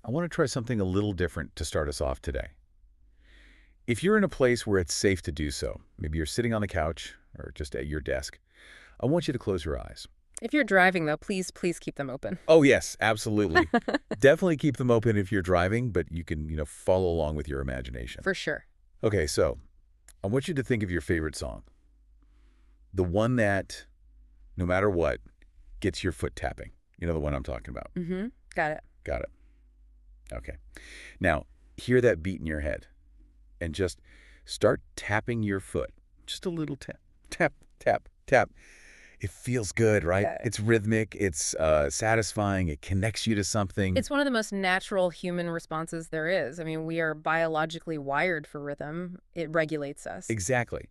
I want to try something a little different to start us off today. If you're in a place where it's safe to do so, maybe you're sitting on the couch or just at your desk, I want you to close your eyes. If you're driving, though, please keep them open. Oh, yes, absolutely. Definitely keep them open if you're driving, but you can, follow along with your imagination. For sure. Okay, so I want you to think of your favorite song. The one that, no matter what, gets your foot tapping. You know the one I'm talking about. Mm-hmm. Got it. Got it. Okay. Now, hear that beat in your head and just start tapping your foot. Just a little tap, tap, tap, tap. It feels good, right? Yeah. It's rhythmic. It's satisfying. It connects you to something. It's one of the most natural human responses there is. I mean, we are biologically wired for rhythm. It regulates us. Exactly.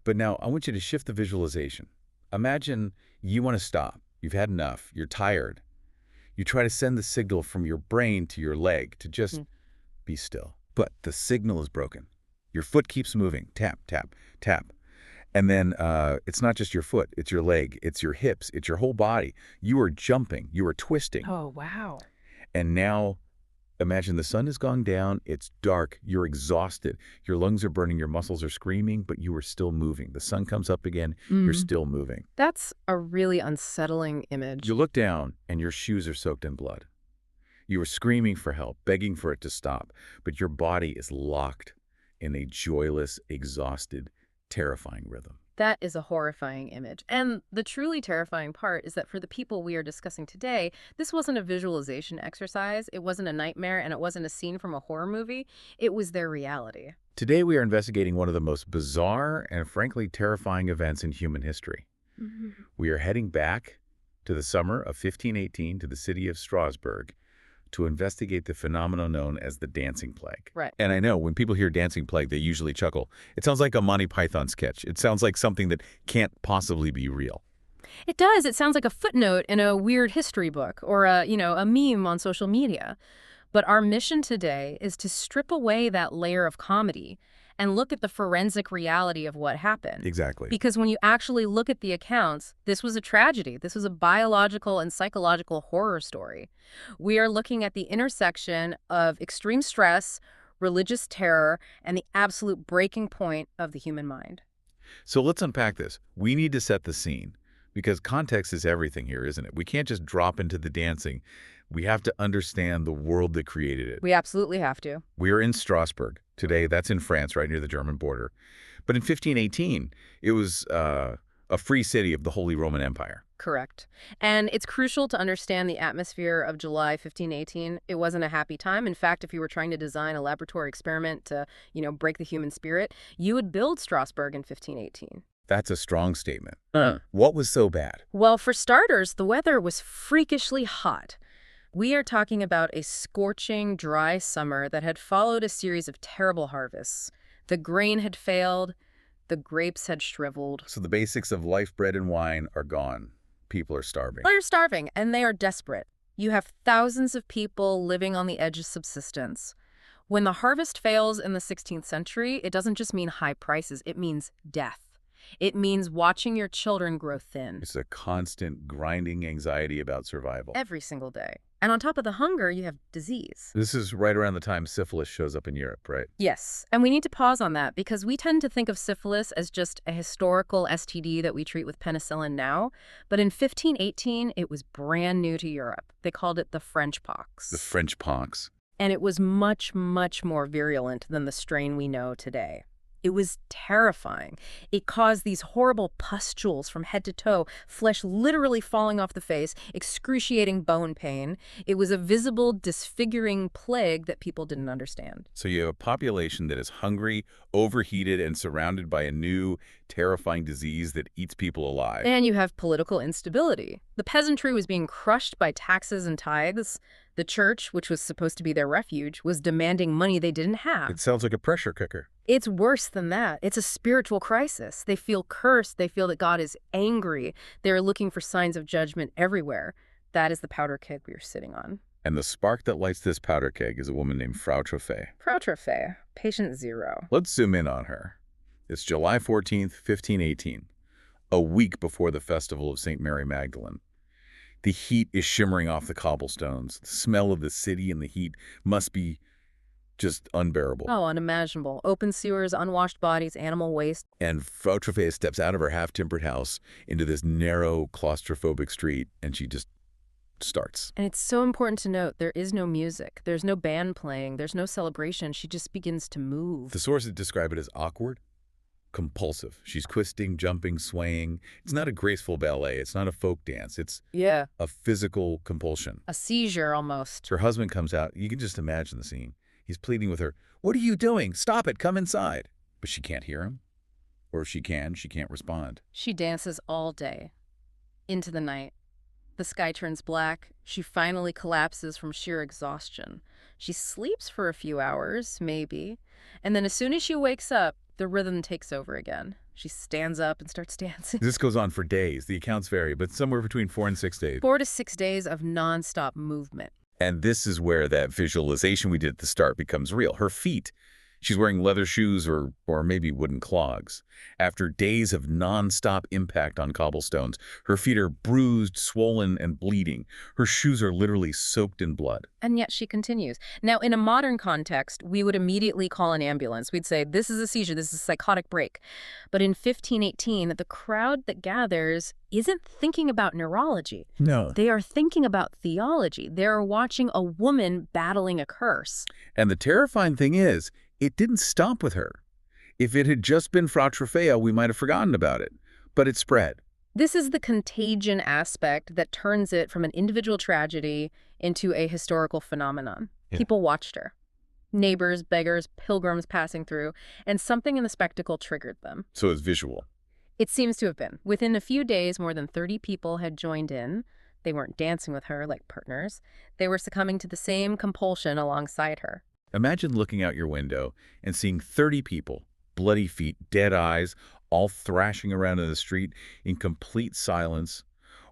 But now I want you to shift the visualization. Imagine you want to stop. You've had enough. You're tired. You try to send the signal from your brain to your leg to just be still. But the signal is broken. Your foot keeps moving. Tap, tap, tap. And then it's not just your foot. It's your leg. It's your hips. It's your whole body. You are jumping. You are twisting. Oh, wow. And now imagine the sun has gone down. It's dark. You're exhausted. Your lungs are burning. Your muscles are screaming, but you are still moving. The sun comes up again. You're still moving. That's a really unsettling image. You look down, and your shoes are soaked in blood. You are screaming for help, begging for it to stop, but your body is locked in a joyless, exhausted, terrifying rhythm. That is a horrifying image. And the truly terrifying part is that for the people we are discussing today, this wasn't a visualization exercise, it wasn't a nightmare, and it wasn't a scene from a horror movie. It was their reality. Today we are investigating one of the most bizarre and frankly terrifying events in human history. We are heading back to the summer of 1518 to the city of Strasbourg to investigate the phenomenon known as the dancing plague. Right. And I know when people hear dancing plague, they usually chuckle. It sounds like a Monty Python sketch. It sounds like something that can't possibly be real. It does. It sounds like a footnote in a weird history book or a meme on social media. But our mission today is to strip away that layer of comedy and look at the forensic reality of what happened. Exactly. Because when you actually look at the accounts, this was a tragedy. This was a biological and psychological horror story. We are looking at the intersection of extreme stress, religious terror, and the absolute breaking point of the human mind. So let's unpack this. We need to set the scene because context is everything here, isn't it? We can't just drop into the dancing. We have to understand the world that created it. We absolutely have to. We are in Strasbourg today. That's in France, right near the German border. But in 1518, it was a free city of the Holy Roman Empire. Correct. And it's crucial to understand the atmosphere of July 1518. It wasn't a happy time. In fact, if you were trying to design a laboratory experiment to, break the human spirit, you would build Strasbourg in 1518. That's a strong statement. What was so bad? Well, for starters, the weather was freakishly hot. We are talking about a scorching, dry summer that had followed a series of terrible harvests. The grain had failed, the grapes had shriveled. So the basics of life, bread and wine are gone. People are starving. They're starving, and they are desperate. You have thousands of people living on the edge of subsistence. When the harvest fails in the 16th century, it doesn't just mean high prices, it means death. It means watching your children grow thin. It's a constant grinding anxiety about survival. Every single day. And on top of the hunger, you have disease. This is right around the time syphilis shows up in Europe, right? Yes, and we need to pause on that because we tend to think of syphilis as just a historical STD that we treat with penicillin now. But in 1518, it was brand new to Europe. They called it the French pox. The French pox. And it was much, much more virulent than the strain we know today. It was terrifying. It caused these horrible pustules from head to toe, flesh literally falling off the face, excruciating bone pain. It was a visible, disfiguring plague that people didn't understand. So you have a population that is hungry, overheated, and surrounded by a new, terrifying disease that eats people alive. And you have political instability. The peasantry was being crushed by taxes and tithes. The church, which was supposed to be their refuge, was demanding money they didn't have. It sounds like a pressure cooker. It's worse than that. It's a spiritual crisis. They feel cursed. They feel that God is angry. They're looking for signs of judgment everywhere. That is the powder keg we are sitting on. And the spark that lights this powder keg is a woman named Frau Troffea. Frau Troffea, patient zero. Let's zoom in on her. It's July 14th, 1518, a week before the festival of St. Mary Magdalene. The heat is shimmering off the cobblestones. The smell of the city and the heat must be just unbearable. Oh, unimaginable. Open sewers, unwashed bodies, animal waste. And Frau Troffea steps out of her half-timbered house into this narrow, claustrophobic street, and she just starts. And it's so important to note there is no music. There's no band playing. There's no celebration. She just begins to move. The sources describe it as awkward, compulsive. She's twisting, jumping, swaying. It's not a graceful ballet. It's not a folk dance. It's a physical compulsion. A seizure almost. Her husband comes out. You can just imagine the scene. He's pleading with her, "What are you doing? Stop it. Come inside." But she can't hear him. Or if she can't respond. She dances all day. Into the night. The sky turns black. She finally collapses from sheer exhaustion. She sleeps for a few hours, maybe. And then as soon as she wakes up, the rhythm takes over again. She stands up and starts dancing. This goes on for days. The accounts vary, but somewhere between 4 and 6 days. 4 to 6 days of nonstop movement. And this is where that visualization we did at the start becomes real. Her feet, she's wearing leather shoes or maybe wooden clogs. After days of nonstop impact on cobblestones, her feet are bruised, swollen, and bleeding. Her shoes are literally soaked in blood. And yet she continues. Now, in a modern context, we would immediately call an ambulance. We'd say, this is a seizure, this is a psychotic break. But in 1518, the crowd that gathers isn't thinking about neurology. No. They are thinking about theology. They're watching a woman battling a curse. And the terrifying thing is, it didn't stop with her. If it had just been Frau Troffea, we might have forgotten about it. But it spread. This is the contagion aspect that turns it from an individual tragedy into a historical phenomenon. Yeah. People watched her. Neighbors, beggars, pilgrims passing through, and something in the spectacle triggered them. So it's visual. It seems to have been. Within a few days, more than 30 people had joined in. They weren't dancing with her like partners. They were succumbing to the same compulsion alongside her. Imagine looking out your window and seeing 30 people, bloody feet, dead eyes, all thrashing around in the street in complete silence,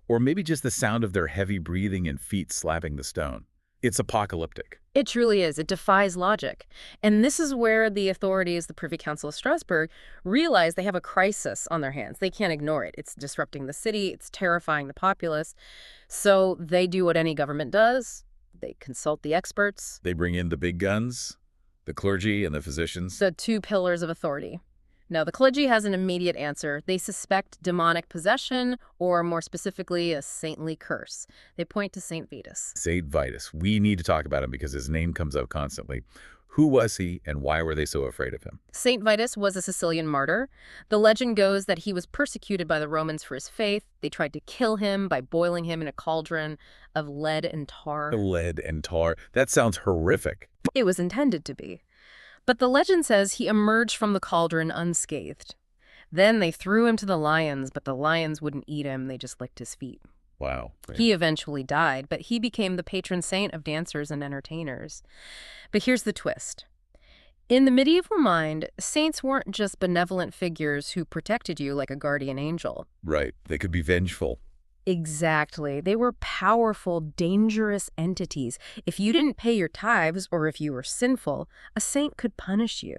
or maybe just the sound of their heavy breathing and feet slapping the stone. It's apocalyptic. It truly is. It defies logic. And this is where the authorities, the Privy Council of Strasbourg, realize they have a crisis on their hands. They can't ignore it. It's disrupting the city. It's terrifying the populace. So they do what any government does. They consult the experts. They bring in the big guns, the clergy and the physicians. The 2 pillars of authority. Now, the clergy has an immediate answer. They suspect demonic possession, or more specifically, a saintly curse. They point to Saint Vitus. Saint Vitus. We need to talk about him because his name comes up constantly. Who was he, and why were they so afraid of him? Saint Vitus was a Sicilian martyr. The legend goes that he was persecuted by the Romans for his faith. They tried to kill him by boiling him in a cauldron of lead and tar. Lead and tar. That sounds horrific. It was intended to be. But the legend says he emerged from the cauldron unscathed. Then they threw him to the lions, but the lions wouldn't eat him. They just licked his feet. Wow. He eventually died, but he became the patron saint of dancers and entertainers. But here's the twist. In the medieval mind, saints weren't just benevolent figures who protected you like a guardian angel. Right. They could be vengeful. Exactly. They were powerful, dangerous entities. If you didn't pay your tithes or if you were sinful, a saint could punish you.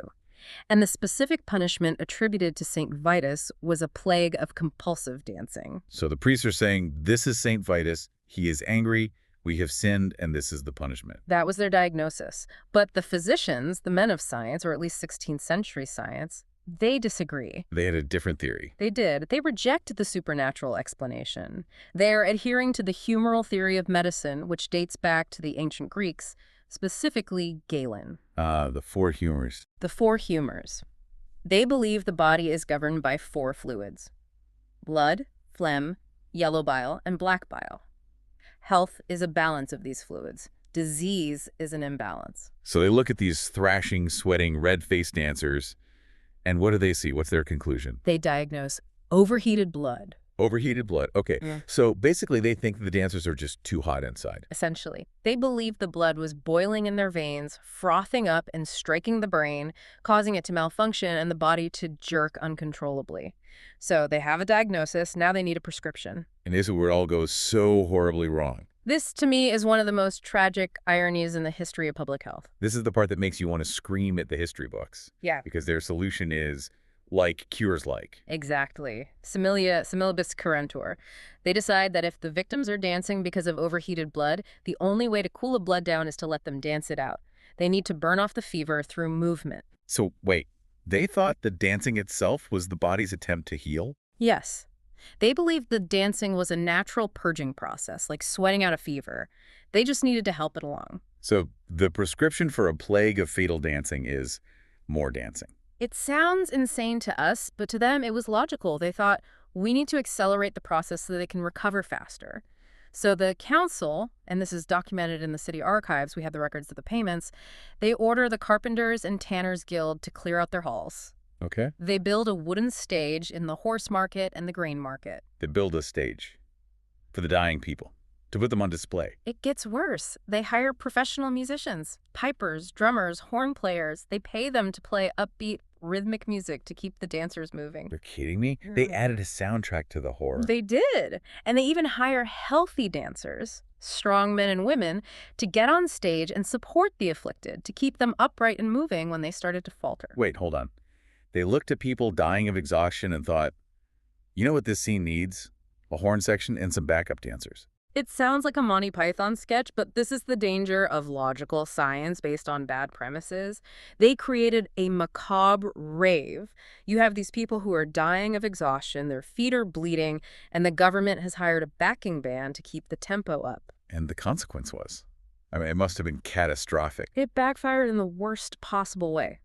And the specific punishment attributed to Saint Vitus was a plague of compulsive dancing. So the priests are saying, this is Saint Vitus. He is angry. We have sinned, and this is the punishment. That was their diagnosis. But the physicians, the men of science, or at least 16th century science, they disagree. They had a different theory. They did. They reject the supernatural explanation. They are adhering to the humoral theory of medicine, which dates back to the ancient Greeks, specifically Galen. The 4 humors. The 4 humors. They believe the body is governed by 4 fluids: blood, phlegm, yellow bile, and black bile. Health is a balance of these fluids. Disease is an imbalance. So they look at these thrashing, sweating, red-faced dancers, and what do they see? What's their conclusion? They diagnose overheated blood. Overheated blood. Okay. Yeah. So basically they think the dancers are just too hot inside. Essentially, they believe the blood was boiling in their veins, frothing up and striking the brain, causing it to malfunction and the body to jerk uncontrollably. So they have a diagnosis. Now they need a prescription. And this is where it all goes so horribly wrong. This, to me, is one of the most tragic ironies in the history of public health. This is the part that makes you want to scream at the history books. Yeah. Because their solution is, Like cures like. Exactly. Similibus curantur. They decide that if the victims are dancing because of overheated blood, the only way to cool a blood down is to let them dance it out. They need to burn off the fever through movement. So wait, they thought the dancing itself was the body's attempt to heal? Yes. They believed the dancing was a natural purging process, like sweating out a fever. They just needed to help it along. So the prescription for a plague of fatal dancing is more dancing. It sounds insane to us, but to them it was logical. They thought, we need to accelerate the process so they can recover faster. So the council, and this is documented in the city archives, we have the records of the payments, they order the Carpenters and Tanners Guild to clear out their halls. Okay. They build a wooden stage in the horse market and the grain market. They build a stage for the dying people, to put them on display. It gets worse. They hire professional musicians, pipers, drummers, horn players. They pay them to play upbeat, rhythmic music to keep the dancers moving. You're kidding me? They added a soundtrack to the horror. They did. And they even hire healthy dancers, strong men and women, to get on stage and support the afflicted, to keep them upright and moving when they started to falter. Wait, hold on. They looked at people dying of exhaustion and thought, you know what this scene needs? A horn section and some backup dancers. It sounds like a Monty Python sketch, but this is the danger of logical science based on bad premises. They created a macabre rave. You have these people who are dying of exhaustion, their feet are bleeding, and the government has hired a backing band to keep the tempo up. And the consequence was? I mean, it must have been catastrophic. It backfired in the worst possible way.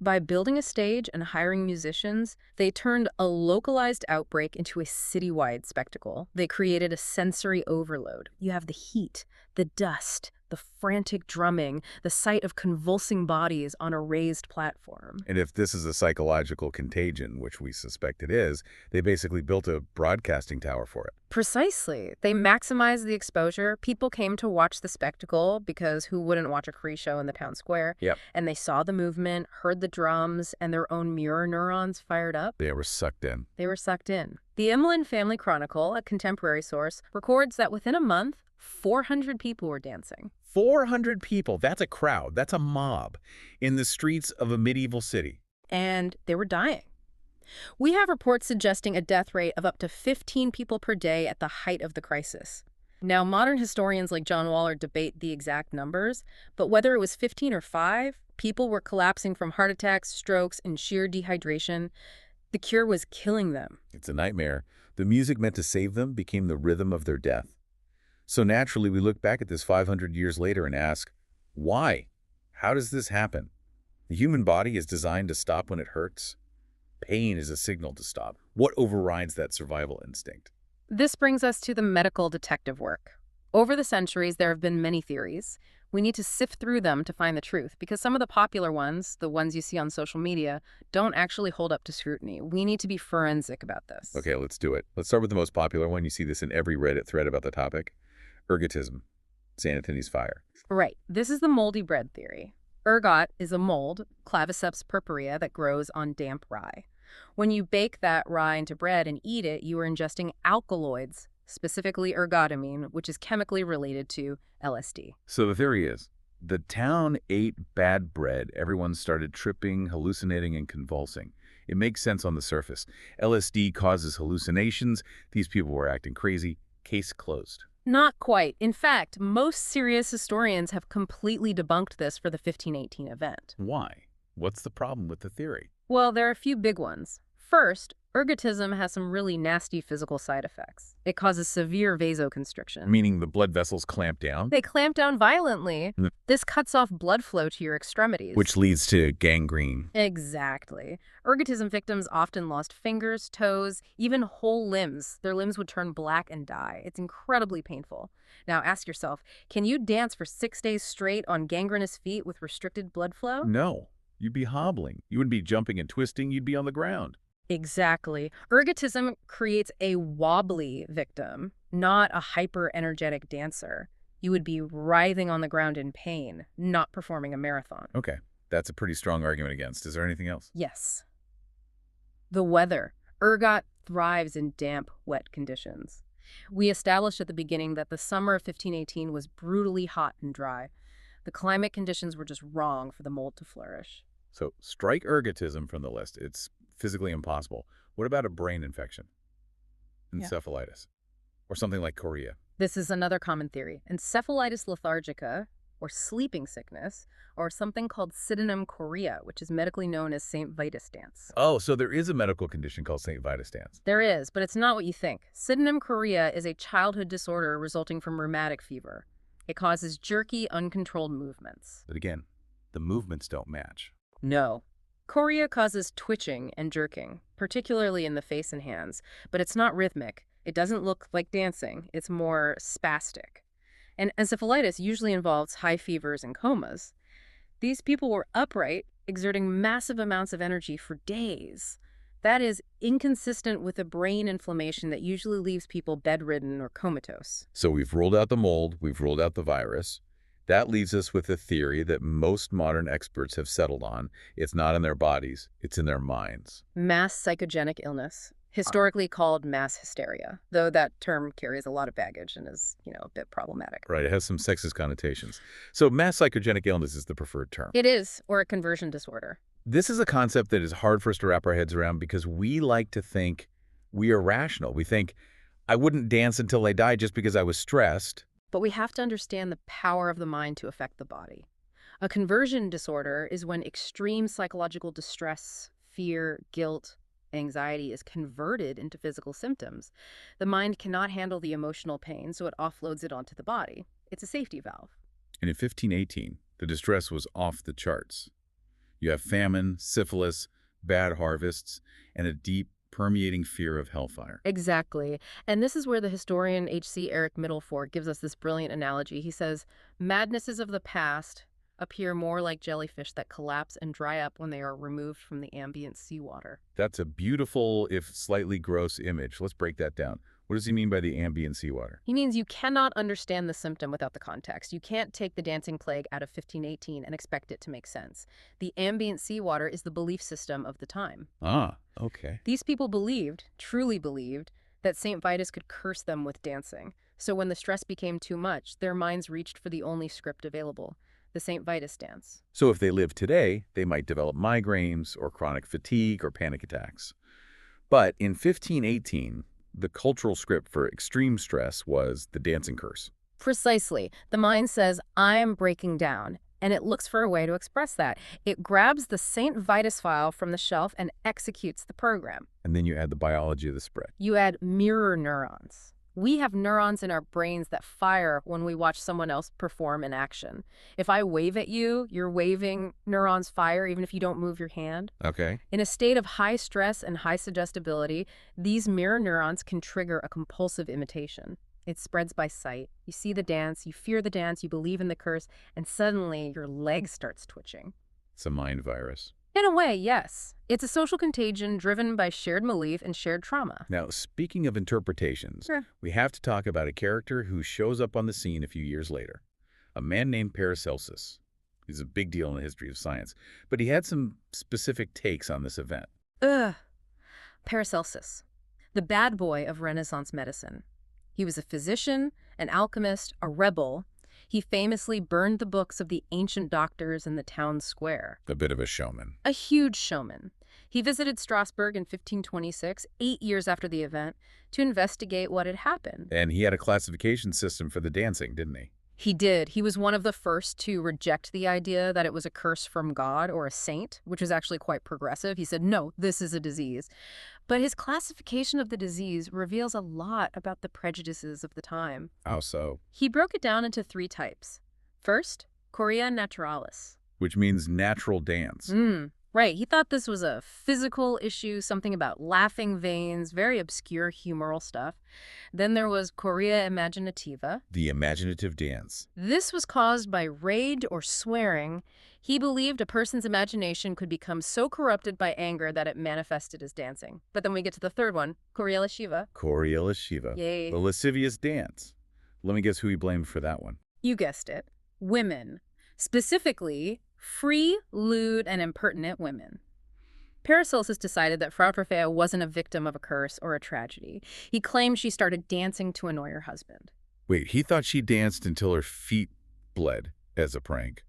By building a stage and hiring musicians, they turned a localized outbreak into a citywide spectacle. They created a sensory overload. You have the heat, the dust, the frantic drumming, the sight of convulsing bodies on a raised platform. And if this is a psychological contagion, which we suspect it is, they basically built a broadcasting tower for it. Precisely. They maximized the exposure. People came to watch the spectacle because who wouldn't watch a Cree show in the town square? Yep. And they saw the movement, heard the drums, and their own mirror neurons fired up. They were sucked in. They were sucked in. The Imlin Family Chronicle, a contemporary source, records that within a month, 400 people were dancing. 400 people. That's a crowd. That's a mob in the streets of a medieval city. And they were dying. We have reports suggesting a death rate of up to 15 people per day at the height of the crisis. Now, modern historians like John Waller debate the exact numbers, but whether it was 15 or 5, people were collapsing from heart attacks, strokes, and sheer dehydration. The cure was killing them. It's a nightmare. The music meant to save them became the rhythm of their death. So naturally, we look back at this 500 years later and ask, why? How does this happen? The human body is designed to stop when it hurts. Pain is a signal to stop. What overrides that survival instinct? This brings us to the medical detective work. Over the centuries, there have been many theories. We need to sift through them to find the truth, because some of the popular ones, the ones you see on social media, don't actually hold up to scrutiny. We need to be forensic about this. Okay, let's do it. Let's start with the most popular one. You see this in every Reddit thread about the topic. Ergotism. St. Anthony's fire. Right. This is the moldy bread theory. Ergot is a mold, Claviceps purpurea, that grows on damp rye. When you bake that rye into bread and eat it, you are ingesting alkaloids, specifically ergotamine, which is chemically related to LSD. So the theory is, the town ate bad bread. Everyone started tripping, hallucinating, and convulsing. It makes sense on the surface. LSD causes hallucinations. These people were acting crazy. Case closed. Not quite. In fact, most serious historians have completely debunked this for the 1518 event. Why? What's the problem with the theory? Well, there are a few big ones. First, ergotism has some really nasty physical side effects. It causes severe vasoconstriction. Meaning the blood vessels clamp down? They clamp down violently. This cuts off blood flow to your extremities. Which leads to gangrene. Exactly. Ergotism victims often lost fingers, toes, even whole limbs. Their limbs would turn black and die. It's incredibly painful. Now ask yourself, can you dance for 6 days straight on gangrenous feet with restricted blood flow? No. You'd be hobbling. You wouldn't be jumping and twisting. You'd be on the ground. Exactly. Ergotism creates a wobbly victim, not a hyper-energetic dancer. You would be writhing on the ground in pain, not performing a marathon. Okay. That's a pretty strong argument against. Is there anything else? Yes. The weather. Ergot thrives in damp, wet conditions. We established at the beginning that the summer of 1518 was brutally hot and dry. The climate conditions were just wrong for the mold to flourish. So strike ergotism from the list. It's physically impossible. What about a brain infection? Yeah. Encephalitis. Or something like chorea. This is another common theory. Encephalitis lethargica, or sleeping sickness, or something called sydenham chorea, which is medically known as St. Vitus dance. Oh, so there is a medical condition called St. Vitus dance. There is, but it's not what you think. Sydenham chorea is a childhood disorder resulting from rheumatic fever. It causes jerky, uncontrolled movements. But again, the movements don't match. No. Chorea causes twitching and jerking, particularly in the face and hands, but it's not rhythmic. It doesn't look like dancing. It's more spastic. And encephalitis usually involves high fevers and comas. These people were upright, exerting massive amounts of energy for days. That is inconsistent with a brain inflammation that usually leaves people bedridden or comatose. So we've ruled out the mold, we've ruled out the virus. That leaves us with a theory that most modern experts have settled on. It's not in their bodies, it's in their minds. Mass psychogenic illness, historically called mass hysteria, though that term carries a lot of baggage and is, a bit problematic. Right, it has some sexist connotations. So mass psychogenic illness is the preferred term. It is, or a conversion disorder. This is a concept that is hard for us to wrap our heads around because we like to think we are rational. We think, I wouldn't dance until I died just because I was stressed. But we have to understand the power of the mind to affect the body. A conversion disorder is when extreme psychological distress, fear, guilt, anxiety is converted into physical symptoms. The mind cannot handle the emotional pain, so it offloads it onto the body. It's a safety valve. And in 1518, the distress was off the charts. You have famine, syphilis, bad harvests, and a deep, permeating fear of hellfire. Exactly. And this is where the historian H.C. Eric Middlefort gives us this brilliant analogy. He says, madnesses of the past appear more like jellyfish that collapse and dry up when they are removed from the ambient seawater. That's a beautiful, if slightly gross image. Let's break that down. What does he mean by the ambient seawater? He means you cannot understand the symptom without the context. You can't take the dancing plague out of 1518 and expect it to make sense. The ambient seawater is the belief system of the time. Ah, okay. These people believed, truly believed, that St. Vitus could curse them with dancing. So when the stress became too much, their minds reached for the only script available, the St. Vitus dance. So if they live today, they might develop migraines or chronic fatigue or panic attacks. But in 1518, the cultural script for extreme stress was the dancing curse. Precisely. The mind says, I'm breaking down, and it looks for a way to express that. It grabs the St. Vitus file from the shelf and executes the program. And then you add the biology of the spread. You add mirror neurons. We have neurons in our brains that fire when we watch someone else perform an action. If I wave at you, your waving neurons fire even if you don't move your hand. Okay. In a state of high stress and high suggestibility, these mirror neurons can trigger a compulsive imitation. It spreads by sight. You see the dance, you fear the dance, you believe in the curse, and suddenly your leg starts twitching. It's a mind virus. In a way, yes. It's a social contagion driven by shared belief and shared trauma. Now, speaking of interpretations, we have to talk about a character who shows up on the scene a few years later. A man named Paracelsus. He's a big deal in the history of science, but he had some specific takes on this event. Paracelsus, the bad boy of Renaissance medicine. He was a physician, an alchemist, a rebel. He famously burned the books of the ancient doctors in the town square. A bit of a showman. A huge showman. He visited Strasbourg in 1526, 8 years after the event, to investigate what had happened. And he had a classification system for the dancing, didn't he? He did. He was one of the first to reject the idea that it was a curse from God or a saint, which was actually quite progressive. He said, no, this is a disease. But his classification of the disease reveals a lot about the prejudices of the time. How so? He broke it down into 3 types. First, chorea naturalis. Which means natural dance. Right. He thought this was a physical issue, something about laughing veins, very obscure humoral stuff. Then there was chorea imaginativa. The imaginative dance. This was caused by rage or swearing. He believed a person's imagination could become so corrupted by anger that it manifested as dancing. But then we get to the third one, chorea lasciva. Chorea lasciva. Yay. The lascivious dance. Let me guess who he blamed for that one. You guessed it. Women. Specifically, free, lewd, and impertinent women. Paracelsus decided that Frau Perfea wasn't a victim of a curse or a tragedy. He claimed she started dancing to annoy her husband. Wait, he thought she danced until her feet bled as a prank.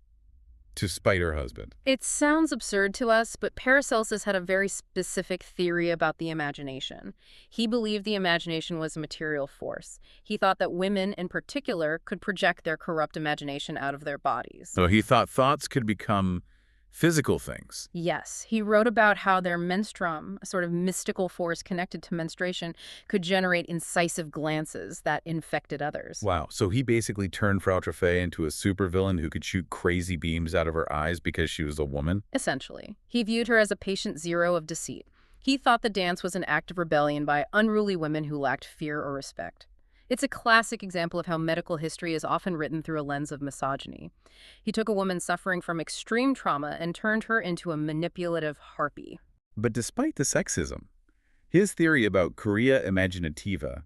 to spite her husband. It sounds absurd to us, but Paracelsus had a very specific theory about the imagination. He believed the imagination was a material force. He thought that women, in particular, could project their corrupt imagination out of their bodies. So he thought thoughts could become physical things. Yes, he wrote about how their menstruum, a sort of mystical force connected to menstruation, could generate incisive glances that infected others. Wow. So he basically turned Frau Treffe into a supervillain who could shoot crazy beams out of her eyes because she was a woman? Essentially, he viewed her as a patient zero of deceit. He thought the dance was an act of rebellion by unruly women who lacked fear or respect. It's a classic example of how medical history is often written through a lens of misogyny. He took a woman suffering from extreme trauma and turned her into a manipulative harpy. But despite the sexism, his theory about chorea imaginativa,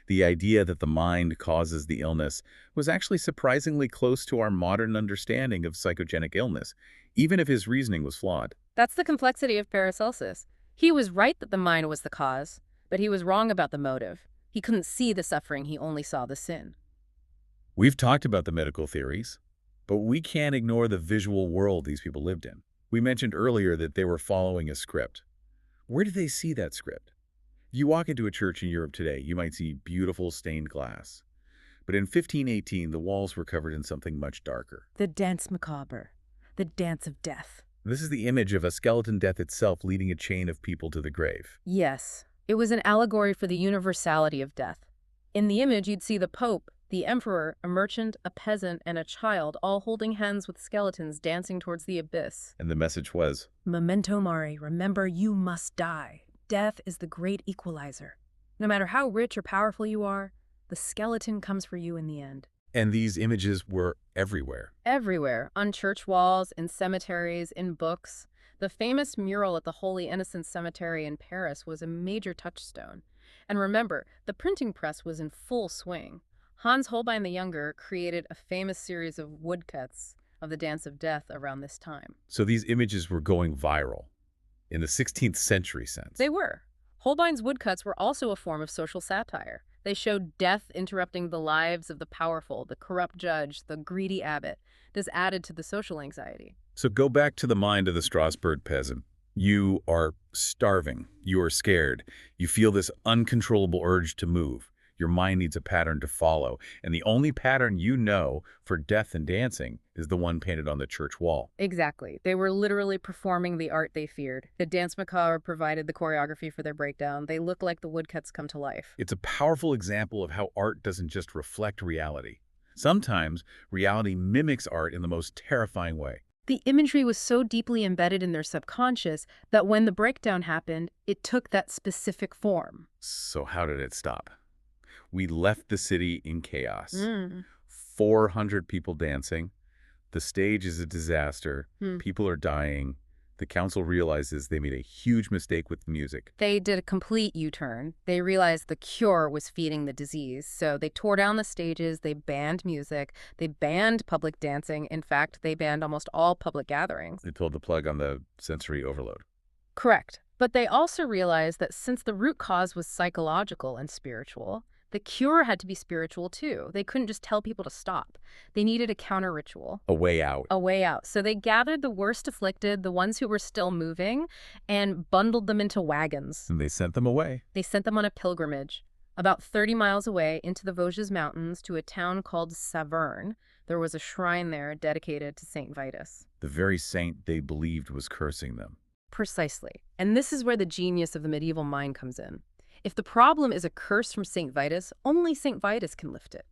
the idea that the mind causes the illness, was actually surprisingly close to our modern understanding of psychogenic illness, even if his reasoning was flawed. That's the complexity of Paracelsus. He was right that the mind was the cause, but he was wrong about the motive. He couldn't see the suffering, he only saw the sin. We've talked about the medical theories, but we can't ignore the visual world these people lived in. We mentioned earlier that they were following a script. Where did they see that script? If you walk into a church in Europe today, you might see beautiful stained glass. But in 1518, the walls were covered in something much darker. The dance macabre. The dance of death. This is the image of a skeleton death itself leading a chain of people to the grave. Yes. It was an allegory for the universality of death. In the image, you'd see the Pope, the Emperor, a merchant, a peasant, and a child all holding hands with skeletons dancing towards the abyss. And the message was, Memento mori, remember you must die. Death is the great equalizer. No matter how rich or powerful you are, the skeleton comes for you in the end. and these images were everywhere. Everywhere, on church walls, in cemeteries, in books. The famous mural at the Holy Innocents Cemetery in Paris was a major touchstone. And remember, the printing press was in full swing. Hans Holbein the Younger created a famous series of woodcuts of the Dance of Death around this time. So these images were going viral in the 16th century sense. They were. Holbein's woodcuts were also a form of social satire. They showed death interrupting the lives of the powerful, the corrupt judge, the greedy abbot. This added to the social anxiety. So go back to the mind of the Strasbourg peasant. You are starving. You are scared. You feel this uncontrollable urge to move. Your mind needs a pattern to follow. And the only pattern you know for death and dancing is the one painted on the church wall. Exactly. They were literally performing the art they feared. The dance macabre provided the choreography for their breakdown. They look like the woodcuts come to life. It's a powerful example of how art doesn't just reflect reality. Sometimes reality mimics art in the most terrifying way. The imagery was so deeply embedded in their subconscious that when the breakdown happened, it took that specific form. So how did it stop? We left the city in chaos. 400 people dancing. The stage is a disaster. People are dying. The council realizes they made a huge mistake with the music. They did a complete U-turn. They realized the cure was feeding the disease. So they tore down the stages, they banned music, they banned public dancing. In fact, they banned almost all public gatherings. They pulled the plug on the sensory overload. Correct. But they also realized that since the root cause was psychological and spiritual, the cure had to be spiritual too. They couldn't just tell people to stop. They needed a counter ritual. A way out. A way out. So they gathered the worst afflicted, the ones who were still moving, and bundled them into wagons. And they sent them away. They sent them on a pilgrimage. About 30 miles away into the Vosges Mountains to a town called Saverne. There was a shrine there dedicated to St. Vitus. The very saint they believed was cursing them. Precisely. And this is where the genius of the medieval mind comes in. If the problem is a curse from St. Vitus, only St. Vitus can lift it.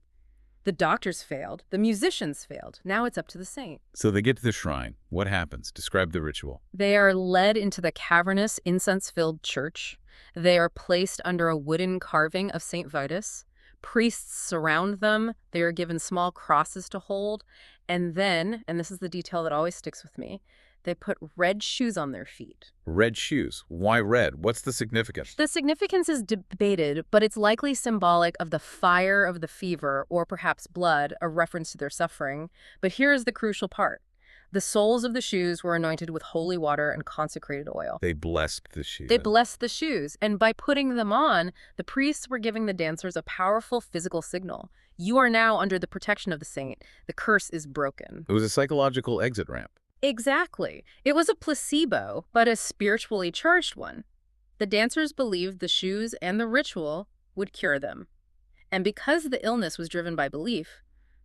The doctors failed. The musicians failed. Now it's up to the saint. So they get to the shrine. What happens? Describe the ritual. They are led into the cavernous, incense-filled church. They are placed under a wooden carving of St. Vitus. Priests surround them. They are given small crosses to hold. And then, and this is the detail that always sticks with me, they put red shoes on their feet. Red shoes. Why red? What's the significance? The significance is debated, but it's likely symbolic of the fire of the fever, or perhaps blood, a reference to their suffering. But here is the crucial part. The soles of the shoes were anointed with holy water and consecrated oil. They blessed the shoes. They blessed the shoes, and by putting them on, the priests were giving the dancers a powerful physical signal. You are now under the protection of the saint. The curse is broken. It was a psychological exit ramp. Exactly. It was a placebo, but a spiritually charged one. The dancers believed the shoes and the ritual would cure them. And because the illness was driven by belief,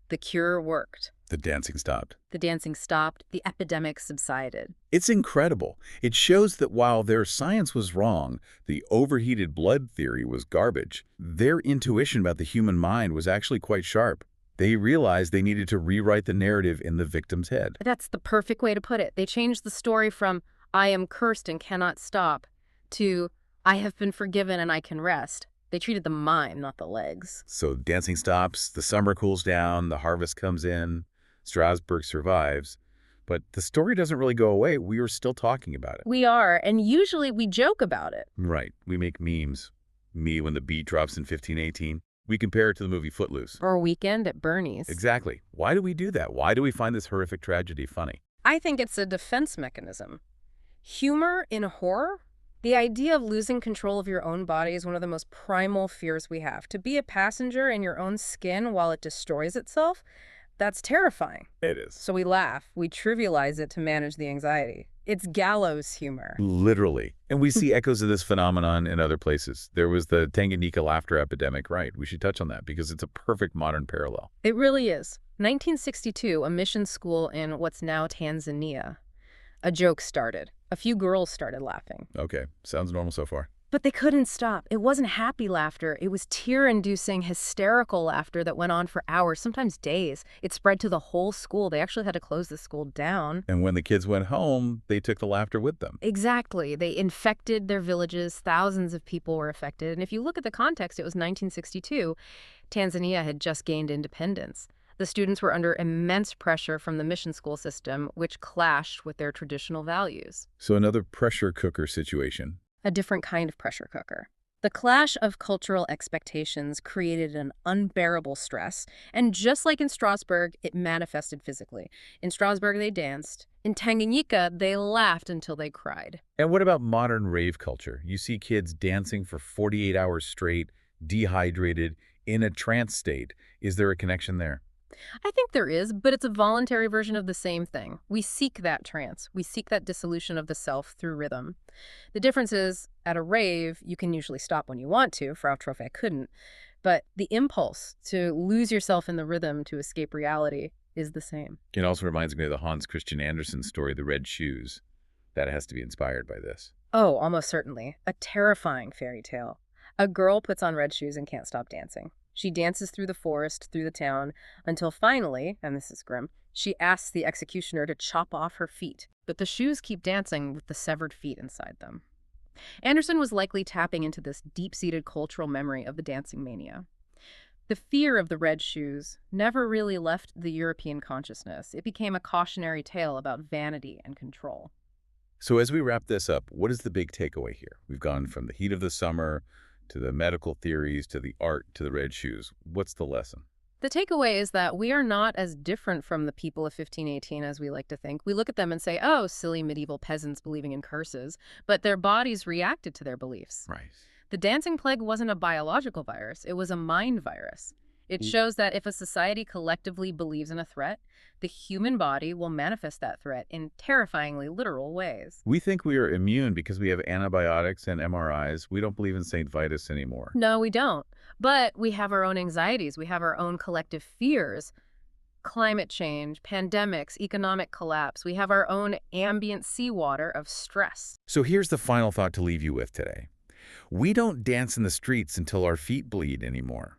the cure worked. The dancing stopped. The dancing stopped. The epidemic subsided. It's incredible. It shows that while their science was wrong, the overheated blood theory was garbage, their intuition about the human mind was actually quite sharp. They realized they needed to rewrite the narrative in the victim's head. That's the perfect way to put it. They changed the story from, I am cursed and cannot stop, to, I have been forgiven and I can rest. They treated the mind, not the legs. So dancing stops, the summer cools down, the harvest comes in, Strasbourg survives. But the story doesn't really go away. We are still talking about it. We are, and usually we joke about it. Right. We make memes. Me when the beat drops in 1518. We compare it to the movie Footloose. Or Weekend at Bernie's. Exactly. Why do we do that? Why do we find this horrific tragedy funny? I think it's a defense mechanism. Humor in horror? The idea of losing control of your own body is one of the most primal fears we have. To be a passenger in your own skin while it destroys itself, that's terrifying. It is. So we laugh. We trivialize it to manage the anxiety. It's gallows humor. Literally. And we see echoes of this phenomenon in other places. There was the Tanganyika laughter epidemic, right? We should touch on that because it's a perfect modern parallel. It really is. 1962, a mission school in what's now Tanzania. A joke started. A few girls started laughing. Okay. Sounds normal so far. But they couldn't stop. It wasn't happy laughter. It was tear-inducing, hysterical laughter that went on for hours, sometimes days. It spread to the whole school. They actually had to close the school down. And when the kids went home, they took the laughter with them. Exactly. They infected their villages. Thousands of people were affected. And if you look at the context, it was 1962. Tanzania had just gained independence. The students were under immense pressure from the mission school system, which clashed with their traditional values. So another pressure cooker situation. A different kind of pressure cooker. The clash of cultural expectations created an unbearable stress, and just like in Strasbourg, it manifested physically. In Strasbourg, they danced. In Tanganyika, they laughed until they cried. And what about modern rave culture? You see kids dancing for 48 hours straight, dehydrated, in a trance state. Is there a connection there? I think there is, but it's a voluntary version of the same thing. We seek that trance. We seek that dissolution of the self through rhythm. The difference is, at a rave, you can usually stop when you want to. Frau Trofe couldn't. But the impulse to lose yourself in the rhythm to escape reality is the same. It also reminds me of the Hans Christian Andersen story, The Red Shoes. That has to be inspired by this. Oh, almost certainly. A terrifying fairy tale. A girl puts on red shoes and can't stop dancing. She dances through the forest, through the town, until finally, and this is grim, she asks the executioner to chop off her feet. But the shoes keep dancing with the severed feet inside them. Anderson was likely tapping into this deep-seated cultural memory of the dancing mania. The fear of the red shoes never really left the European consciousness. It became a cautionary tale about vanity and control. So as we wrap this up, what is the big takeaway here? We've gone from the heat of the summer to the medical theories, to the art, to the red shoes. What's the lesson? The takeaway is that we are not as different from the people of 1518 as we like to think. We look at them and say, oh, silly medieval peasants believing in curses, but their bodies reacted to their beliefs. Right. The dancing plague wasn't a biological virus. It was a mind virus. It shows that if a society collectively believes in a threat, the human body will manifest that threat in terrifyingly literal ways. We think we are immune because we have antibiotics and MRIs. We don't believe in St. Vitus anymore. No, we don't. But we have our own anxieties. We have our own collective fears. Climate change, pandemics, economic collapse. We have our own ambient seawater of stress. So here's the final thought to leave you with today. We don't dance in the streets until our feet bleed anymore.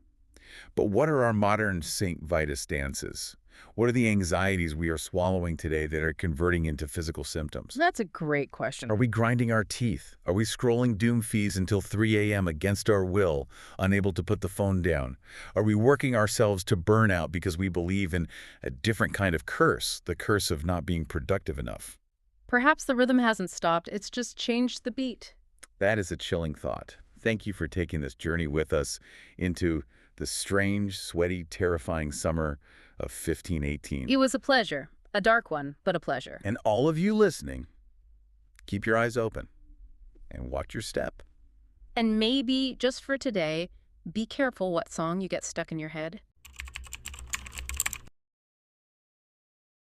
But what are our modern St. Vitus dances? What are the anxieties we are swallowing today that are converting into physical symptoms? That's a great question. Are we grinding our teeth? Are we scrolling doom feeds until 3 a.m. against our will, unable to put the phone down? Are we working ourselves to burnout because we believe in a different kind of curse, the curse of not being productive enough? Perhaps the rhythm hasn't stopped. It's just changed the beat. That is a chilling thought. Thank you for taking this journey with us into the strange, sweaty, terrifying summer of 1518. It was a pleasure. A dark one, but a pleasure. And all of you listening, keep your eyes open and watch your step. And maybe, just for today, be careful what song you get stuck in your head.